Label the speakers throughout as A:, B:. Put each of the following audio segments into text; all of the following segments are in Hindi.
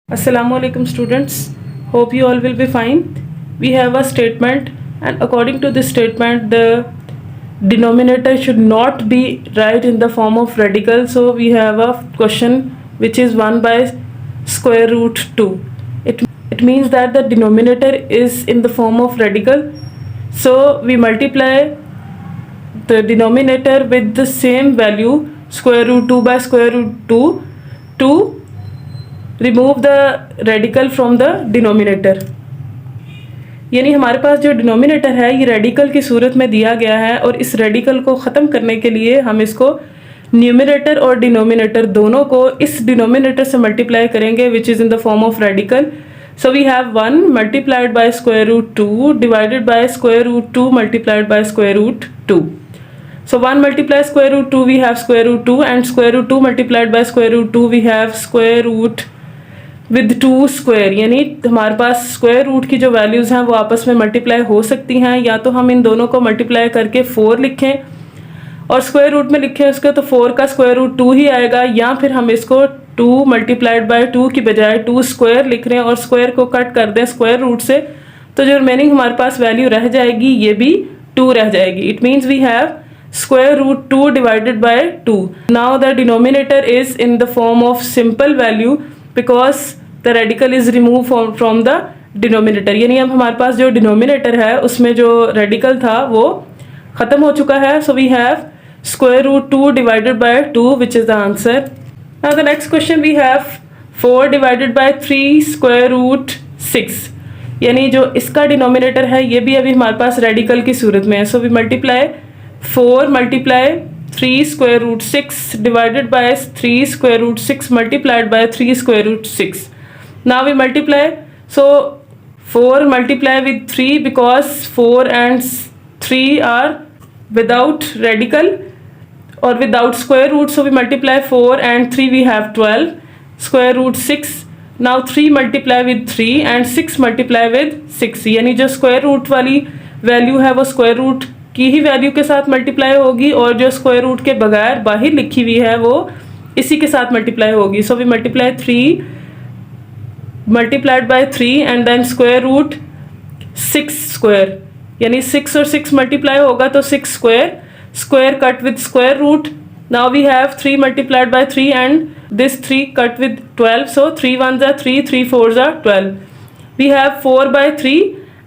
A: Assalamualaikum students, hope you all will be fine. We have a statement, and according to this statement the denominator should not be right in the form of radical. So we have a question which is 1 by square root 2. It means that the denominator is in the form of radical, so we multiply the denominator with the same value square root 2 by square root 2 to remove the radical from the denominator. यानी हमारे पास जो डिनोमिनेटर है ये रेडिकल की सूरत में दिया गया है, और इस रेडिकल को ख़त्म करने के लिए हम इसको न्यूमिनेटर और डिनोमिनेटर दोनों को इस डिनोमिनेटर से मल्टीप्लाई करेंगे which is in the form of radical. So we have 1 multiplied by square root 2 divided by square root 2 multiplied by square root 2। So 1 multiply square root 2 we have square root 2, and square root 2 multiplied by square root 2 we have square root with 2 square। यानी हमारे पास स्क्वायर रूट की जो वैल्यूज़ हैं वो आपस में मल्टीप्लाई हो सकती हैं, या तो हम इन दोनों को मल्टीप्लाई करके 4 लिखें और स्क्वायर रूट में लिखें उसको तो 4 का स्क्वायर रूट 2 ही आएगा, या फिर हम इसको 2 मल्टीप्लाइड बाय 2 की बजाय 2 स्क्वायर लिख रहे हैं और स्क्वायर को कट कर दें स्क्वायर रूट से, तो जो रिमेनिंग हमारे पास वैल्यू रह जाएगी ये भी 2 रह जाएगी। It means we have square root 2 divided by 2. Now the denominator is in the form of simple value because the radical is removed from the denominator। यानी अब हमारे पास जो denominator है उसमें जो radical था वो ख़त्म हो चुका है। So we have square root 2 divided by 2 which is the answer. Now the next question we have 4 divided by 3 square root 6। यानी जो इसका denominator है ये भी अभी हमारे पास radical की सूरत में है। So we multiply 4 multiply 3 square root 6 divided by 3 square root 6 multiplied by 3 square root 6. Now we multiply, so 4 multiply with 3 because 4 and 3 are without radical or without square root, so we multiply 4 and 3 we have 12 square root 6. Now 3 multiply with 3 and 6 multiply with 6। यानी जो square root वाली वैल्यू है वो square root की ही वैल्यू के साथ मल्टीप्लाई होगी, और जो स्क्वायर रूट के बगैर बाहर लिखी हुई है वो इसी के साथ मल्टीप्लाई होगी। So we multiply 3 multiplied by 3 and then square root 6 square, यानी 6 और 6 मल्टीप्लाई होगा तो 6 square, square cut with square root. Now we have 3 multiplied by 3 and this 3 cut with 12, so 3 1s are 3, 3 4s are 12। We have 4 by 3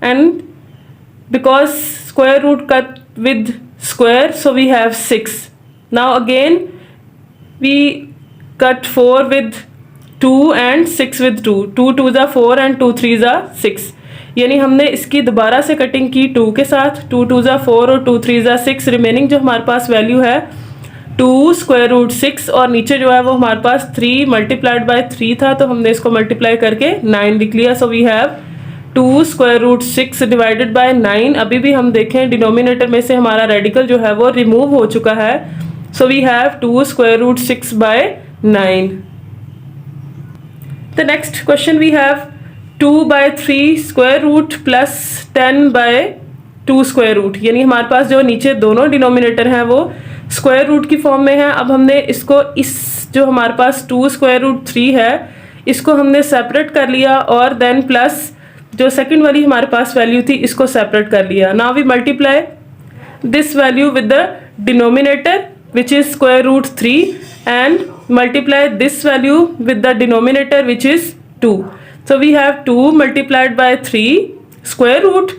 A: and because square root cut with square, so we have 6। now again we cut 4 with 2 and 6 with 2, 2 2s are 4 and 2 3s are 6। यानी हमने इसकी दोबारा से कटिंग की 2 के साथ, 2 2s are 4 और 2 3s are 6। रिमेनिंग जो हमारे पास वैल्यू है 2 स्क्वायर रूट 6, और नीचे जो है वो हमारे पास 3 मल्टीप्लाइड बाय 3 था तो हमने इसको मल्टीप्लाई करके 9 लिख लिया। So we have 2 square root 6 divided by 9। अभी भी हम देखें डिनोमिनेटर में से हमारा रेडिकल जो है वो रिमूव हो चुका है। So we have 2 square root 6 by 9। The next question we have 2 by 3 square root plus 10 by 2 square root. यानी हमारे पास जो नीचे दोनों डिनोमिनेटर हैं वो स्क्वायर रूट की फॉर्म में है। अब हमने इसको इस जो हमारे पास 2 स्क्वायर रूट 3 है इसको हमने सेपरेट कर लिया, और देन प्लस जो सेकंड वाली हमारे पास वैल्यू थी इसको सेपरेट कर लिया। Now we multiply this value with the denominator which is square root 3 and multiply this value with the denominator which is 2। So we have 2 multiplied by 3 square root,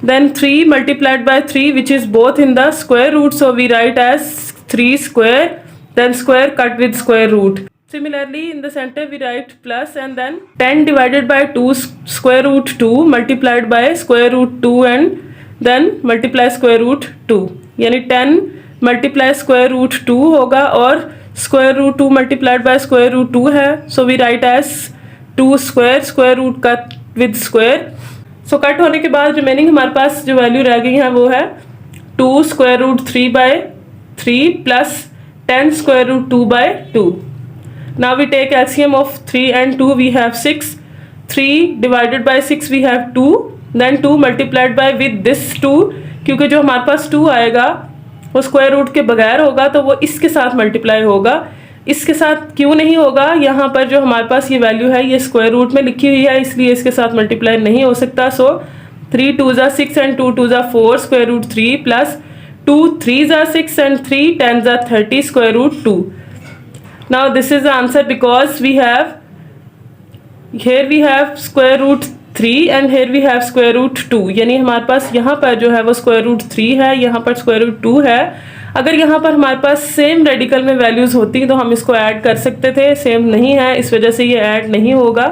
A: then 3 multiplied by 3 which is both in the square root, so we write as 3 square then square cut with square root. Similarly, in the center we write plus and then 10 divided by 2 square root 2 multiplied by square root 2 and then multiply square root 2। यानी 10 multiply square root 2 होगा और square root 2 multiplied by square root 2 है, so we write as 2 square, square root cut with square। so cut होने के बाद रिमेनिंग हमारे पास जो वैल्यू रह गई है वो है 2 square root 3 by 3 plus 10 square root 2 by 2। Now we take LCM of 3 and 2, we have 6। 3 divided by 6 we have 2, then 2 multiplied by with this 2, क्योंकि जो हमारे पास 2 आएगा वो स्क्वायर रूट के बगैर होगा तो वो इसके साथ मल्टीप्लाई होगा। इसके साथ क्यों नहीं होगा, यहाँ पर जो हमारे पास ये वैल्यू है ये स्क्वायर रूट में लिखी हुई है, इसलिए इसके साथ मल्टीप्लाई नहीं हो सकता। सो 3 2 ज़ा 6 एंड 2 2 ज़ा 4 स्क्वायर रूट 3 प्लस 2 3 ज़ा 6 एंड 3 10 ज़ा 30 square root 2। Now this is the answer because we have here we have square root 3 and here we have square root 2, यानी हमारे पास यहाँ पर जो है वो square root 3 है, यहाँ पर square root 2 है। अगर यहाँ पर हमारे पास सेम रेडिकल में वैल्यूज़ होती तो हम इसको ऐड कर सकते थे, सेम नहीं है इस वजह से ये ऐड नहीं होगा,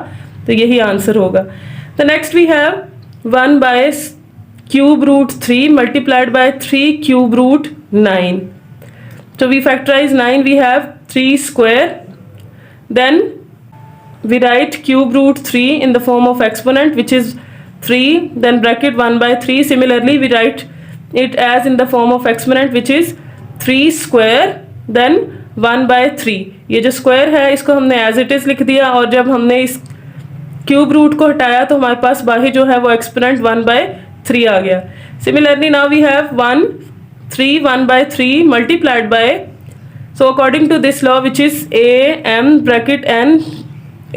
A: तो यही आंसर होगा। तो next we have 1 by cube root 3 multiplied by 3 cube root 9। तो we factorise 9, we have 3 square, then we write cube root 3 in the form of exponent which is 3, then bracket 1 by 3. Similarly we write it as in the form of exponent which is 3 square then 1 by 3। ये जो square है इसको हमने as it is लिख दिया, और जब हमने इस cube root को हटाया तो हमारे पास बाहर जो है वो exponent 1 by 3 आ गया। Similarly now we have 1 3 1 by 3 multiplied by, so according to this law which is a m bracket n,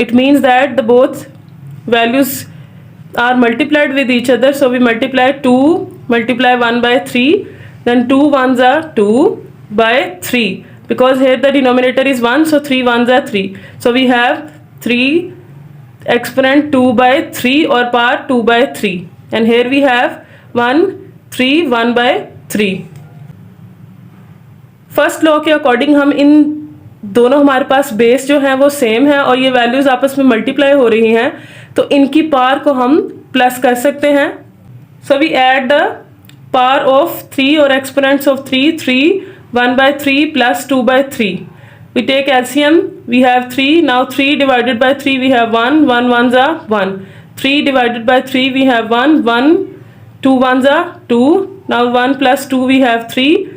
A: it means that the both values are multiplied with each other, so we multiply 2 multiply 1 by 3, then 2 ones are 2 by 3, because here the denominator is 1, so 3 ones are 3, so we have 3 exponent 2 by 3 or power 2 by 3, and here we have 1 3 1 by 3। First law के अकॉर्डिंग हम इन दोनों, हमारे पास बेस जो है वो सेम है और ये वैल्यूज आपस में मल्टीप्लाई हो रही हैं, तो इनकी पावर को हम प्लस कर सकते हैं। So we add the power of 3 और exponents of 3 3 1 by 3 plus 2 by 3। we take LCM, we have 3, now 3 divided by 3 we have 1 1 ones are 1, 3 divided by 3 we have 1 1 2 ones are 2, now 1 plus 2 we have 3,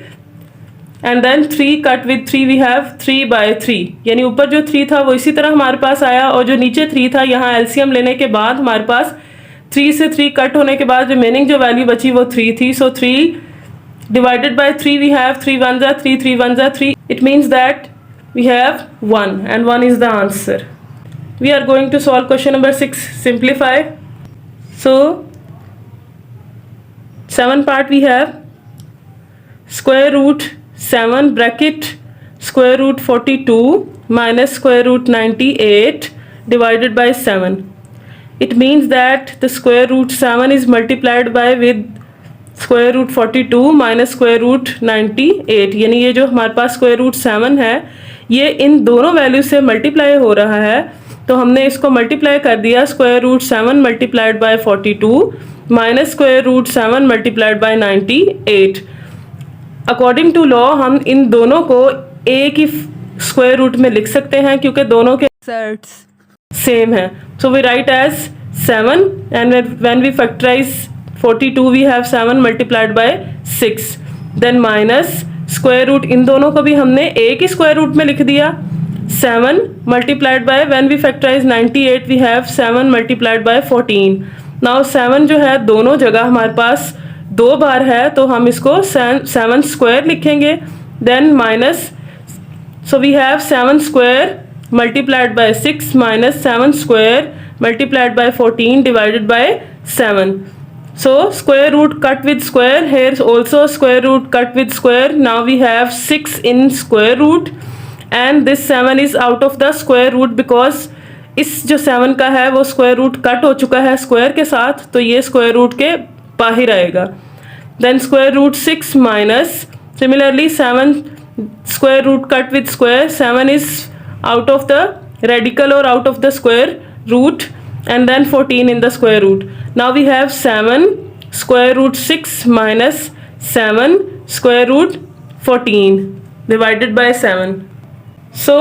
A: and then 3 cut with 3 we have 3 by 3, यानी ऊपर जो 3 था वो इसी तरह हमारे पास आया, और जो नीचे 3 था यहाँ एलसीएम लेने के बाद हमारे पास 3 से 3 कट होने के बाद रिमेनिंग जो वैल्यू बची वो 3 थी। सो 3 डिवाइडेड बाय 3 वी हैव 3 1 जा 3 3 1 जा 3, it means that we have 1 and 1 is the answer. We are going to solve question number 6, simplify. So 7 part we have square root 7 bracket square root 42 minus square root 98 divided by 7. It means that the square root 7 is multiplied by with square root 42 minus square root 98, यानी ये जो हमारे पास square root 7 है ये इन दोनों वैल्यू से मल्टीप्लाई हो रहा है, तो हमने इसको मल्टीप्लाई कर दिया square root 7 multiplied by 42 minus square root 7 multiplied by 98। According to law हम इन दोनों को ए की स्क्वायर रूट में लिख सकते हैं क्योंकि दोनों के सेम है। So we write as 7 and when we factorise 42 we have 7 multiplied by 6, then minus square root, इन दोनों को भी हमने ए की स्क्वायर रूट में लिख दिया 7 multiplied by, when we factorise 98 we have 7 multiplied by 14। Now 7 जो है दोनों जगह हमारे पास 2 बार है, तो हम इसको 7 स्क्वायर लिखेंगे, then minus, so we have 7 square multiplied by 6 minus 7 square multiplied by 14 divided by 7। So square root cut with square, here also square root cut with square, now we have 6 in square root and this 7 is out of the square root because इस जो 7 का है वो स्क्वायर रूट कट हो चुका है स्क्वायर के साथ, तो ये स्क्वायर रूट के बाहर आएगा। Then square root 6 minus, similarly 7 square root cut with square, 7 is out of the radical और out of the square root, and then 14 in the square root. Now we have 7 square root 6 minus 7 square root 14 divided by 7। So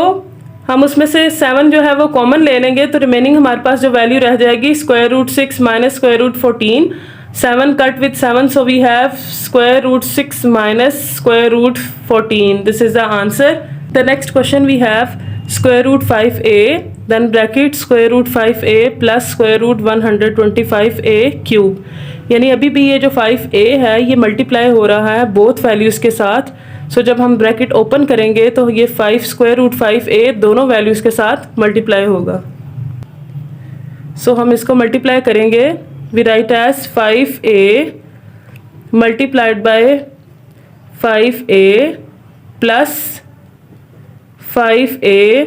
A: हम उसमें से 7 जो है वो कॉमन ले लेंगे, तो रिमेनिंग हमारे पास जो वैल्यू रह जाएगी square root 6 minus square root 14, 7 cut with 7, so we have square root 6 minus square root 14. This is the answer. The next question we have square root 5a, then bracket square root 5a plus square root 125a cube। यानी अभी भी ये जो 5a है ये मल्टीप्लाई हो रहा है बोथ वैल्यूज़ के साथ, सो जब हम ब्रैकेट ओपन करेंगे तो ये 5 स्क्वायर रूट 5a दोनों वैल्यूज़ के साथ मल्टीप्लाई होगा। सो हम इसको मल्टीप्लाई करेंगे, we write as 5a multiplied by 5a plus 5a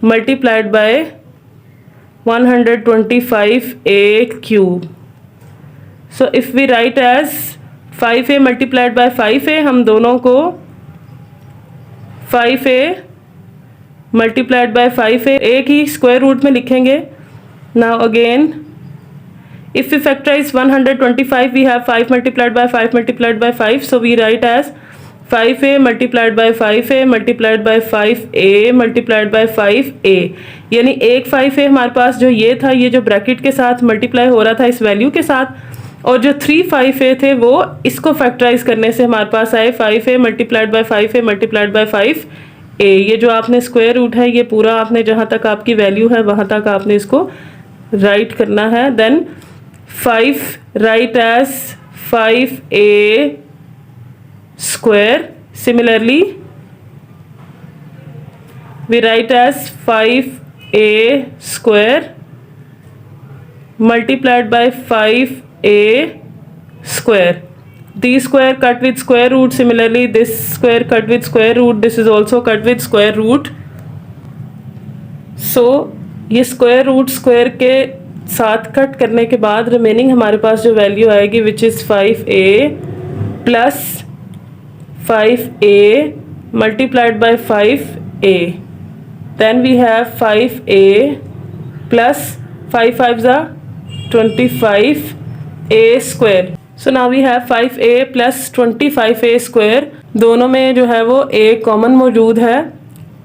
A: multiplied by 125a cube. So if we write as 5a multiplied by 5a, हम दोनों को 5a मल्टीप्लाइड बाय 5a एक ही स्क्वायर रूट में लिखेंगे। Now again if we factorize 125, we have 5 multiplied by 5 multiplied by 5, so we write as 5a multiplied by 5a multiplied by 5a multiplied by 5a, यानी एक 5a हमारे पास जो ये था, ये जो ब्रैकेट के साथ मल्टीप्लाई हो रहा था इस वैल्यू के साथ, और जो 3 5a थे वो इसको फैक्टराइज करने से हमारे पास आए 5a multiplied by 5a multiplied by 5a। ये जो आपने स्क्वायर रूट है ये पूरा आपने जहाँ तक आपकी वैल्यू है वहाँ तक आपने इसको राइट करना है। Then 5 write as 5a square. Similarly, we write as 5a square multiplied by 5a square. These square cut with square root. Similarly, this square cut with square root. This is also cut with square root. So ये स्क्वायर रूट स्क्वायर के साथ कट करने के बाद रिमेनिंग हमारे पास जो वैल्यू आएगी which is 5a plus 5a multiplied by 5a. Then we have 5a plus 5 5s are 25a square. So now we have 5a plus 25a square. दोनों में जो है वो a कॉमन मौजूद है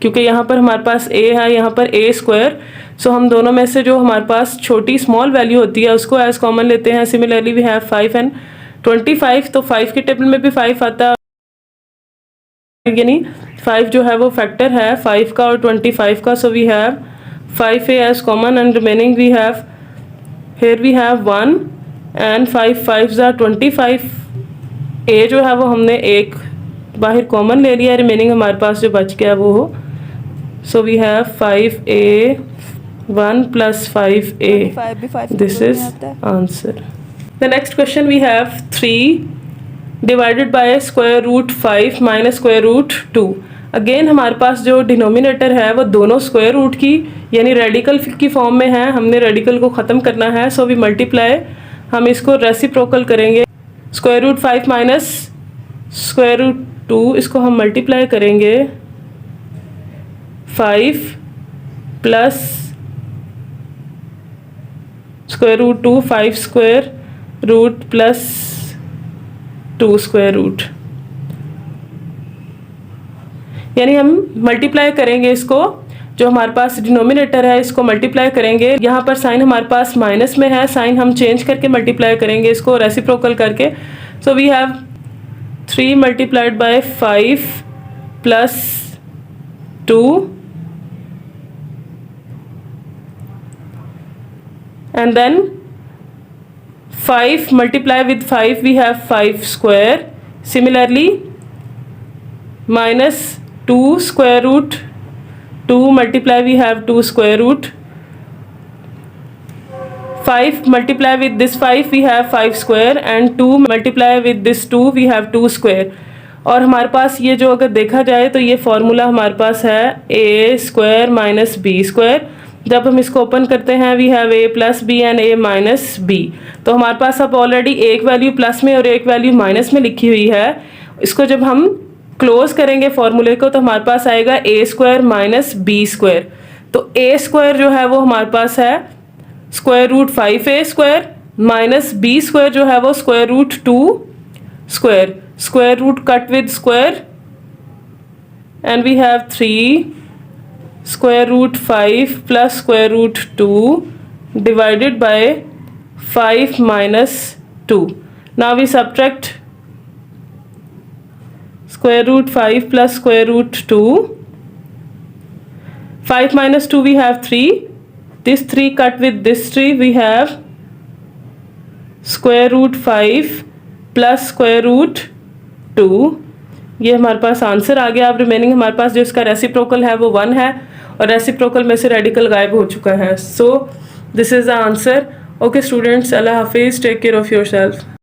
A: क्योंकि यहाँ पर हमारे पास a है, यहाँ पर a स्क्वायर। सो हम दोनों में से जो हमारे पास छोटी स्मॉल वैल्यू होती है उसको एज कॉमन लेते हैं। सिमिलरली वी हैव 5 एंड 25, तो 5 के टेबल में भी 5 आता है, यानी 5 जो है वो फैक्टर है 5 का और 25 का। So we have 5a as common and remaining we have here we have 1 and 5 5s are 25। a जो है वो हमने एक बाहर कॉमन ले लिया, रिमेनिंग हमारे पास जो बच गया वो हो। So we have 5a 1 plus 5a. This is answer. The next question we have 3 divided by square root 5 minus square root 2. Again हमारे पास जो डिनोमिनेटर है वो दोनों स्क्वायर रूट की यानी रेडिकल की फॉर्म में है, हमने रेडिकल को ख़त्म करना है। सो वी मल्टीप्लाई, हम इसको रेसिप्रोकल करेंगे। Square root 5 minus square root 2, इसको हम मल्टीप्लाई करेंगे 5 plus square root 2, 5 square root plus 2 square root, यानी हम मल्टीप्लाई करेंगे इसको, जो हमारे पास डिनोमिनेटर है इसको मल्टीप्लाई करेंगे। यहाँ पर साइन हमारे पास माइनस में है, साइन हम चेंज करके मल्टीप्लाई करेंगे इसको रेसिप्रोकल करके। So we have 3 multiplied by 5 plus 2 and then 5 multiply with 5 we have 5 square. Similarly minus 2 square root 2 multiply we have 2 square root. 5 multiply with this 5 we have 5 square and 2 multiply with this 2 we have 2 square. और हमारे पास ये जो अगर देखा जाए तो ये फॉर्मूला हमारे पास है a square minus b square. जब हम इसको ओपन करते हैं we have a plus B and a minus B, तो हमारे पास अब ऑलरेडी एक वैल्यू प्लस में और एक वैल्यू माइनस में लिखी हुई है। इसको जब हम क्लोज करेंगे फॉर्मूले को तो हमारे पास आएगा a square minus B square. तो a स्क्वायर जो है वो हमारे पास है square root 5a square minus b square जो है वो square root 2 square, square root cut with square and we have 3 square root 5 plus square root 2 divided by 5 minus 2. Now we subtract square root 5 plus square root 2. 5 minus 2 we have 3. This 3 cut with this 3 we have square root 5 plus square root 2 ये हमारे पास आंसर आ गया। अब रिमेनिंग हमारे पास जो इसका रेसिप्रोकल है वो 1 है और रेसिप्रोकल में से रेडिकल गायब हो चुका है। So this is the answer. Okay students, अल्लाह हाफिज़, take care of your self.